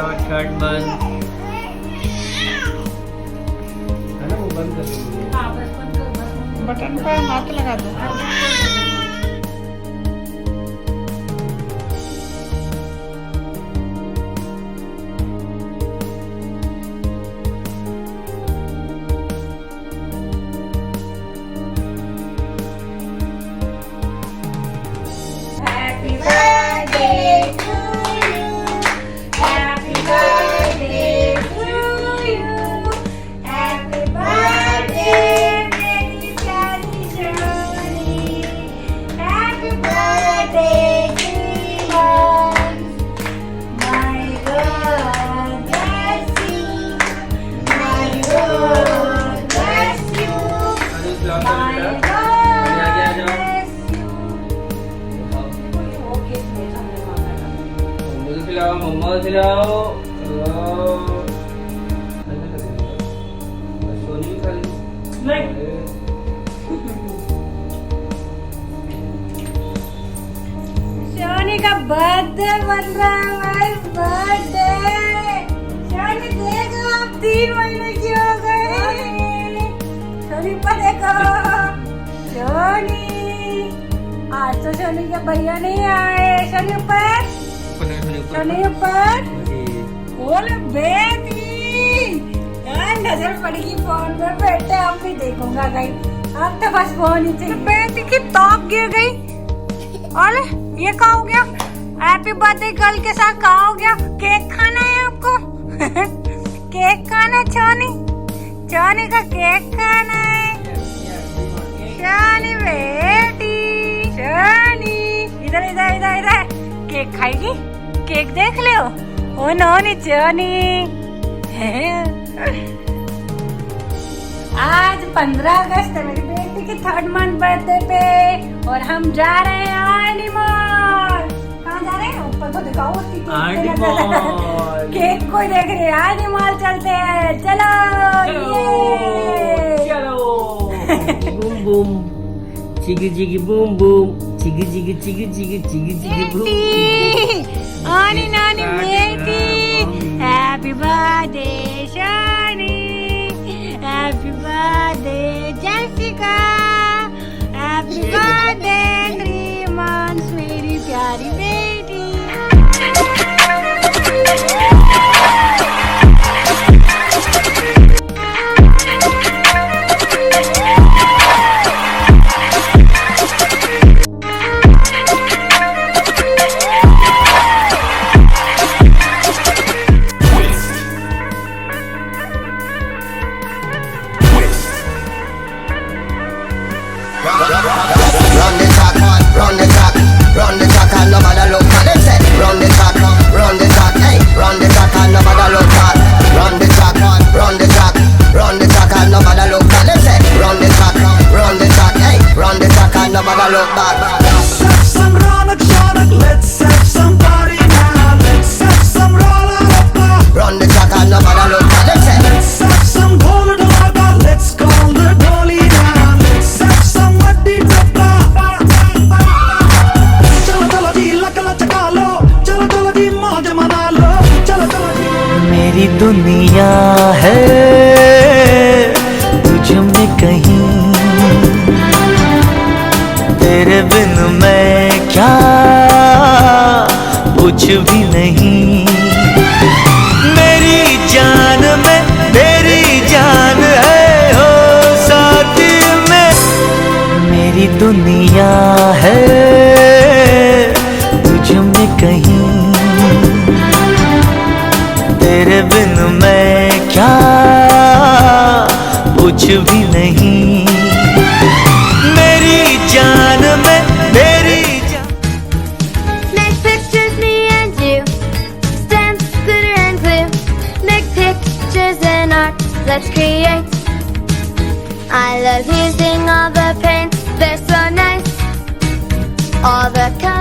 Shirt बंद है ना, वो बंद कर देंगे। बटन पर हाथ लगा दो। मम्मा खिलाओ। सोनी खा ली। शोनी का बर्थडे बन रहा है। बर्थडे शोनी देखो, आप 3 महीने की हो गई। शोनी पर देखो, शोनी आज तो शोनी के भैया नहीं आए। शोनी ऊपर, शोनी ऊपर बोले बेटी। यार नजर पड़ेगी फोन में बेटे, अब भी देखूंगा कहीं। अब तो बस फोन ही चाहिए। बेटी की टॉप गिर गई। और ये कहाँ हो गया? हैप्पी बर्थडे गर्ल के साथ कहाँ हो गया? केक खाना है आपको? केक खाना छोनी, छोनी का केक खाना है। छोनी बेटी, छोनी इधर इधर इधर इधर केक खाएगी। केक देख ले। ओ नो नी छोनी। आज 15 अगस्त है मेरी बेटी की 3rd मंथ बर्थडे पे, और हम जा रहे हैं आर्नी मॉल। कहाँ जा रहे हैं? ऊपर तो दिखाओ उसकी केक को देख रहे हैं। आर्नी मॉल चलते हैं, चलो चलो। बूम बूम चिगी चिगी बूम बूम चिगी चिगी चिगी चिगी चिगी चिगी बूम। आनी नानी बेटी, happy birthday Shani, happy birthday Jessica, happy birthday 3 months मेरी प्यारी बेटी। मेरी दुनिया है तुझ में कहीं, तेरे बिन मैं क्या कुछ भी नहीं। मेरी जान में तेरी जान है हो साथ में। मेरी दुनिया है तुझ में कहीं, तेरे बिन मैं क्या कुछ भी नहीं। मेरी जान में तेरी जान। Make pictures me and you, stamps, glitter and glue. Make pictures and art, let's create. I love using all the paints, they're so nice. All the colors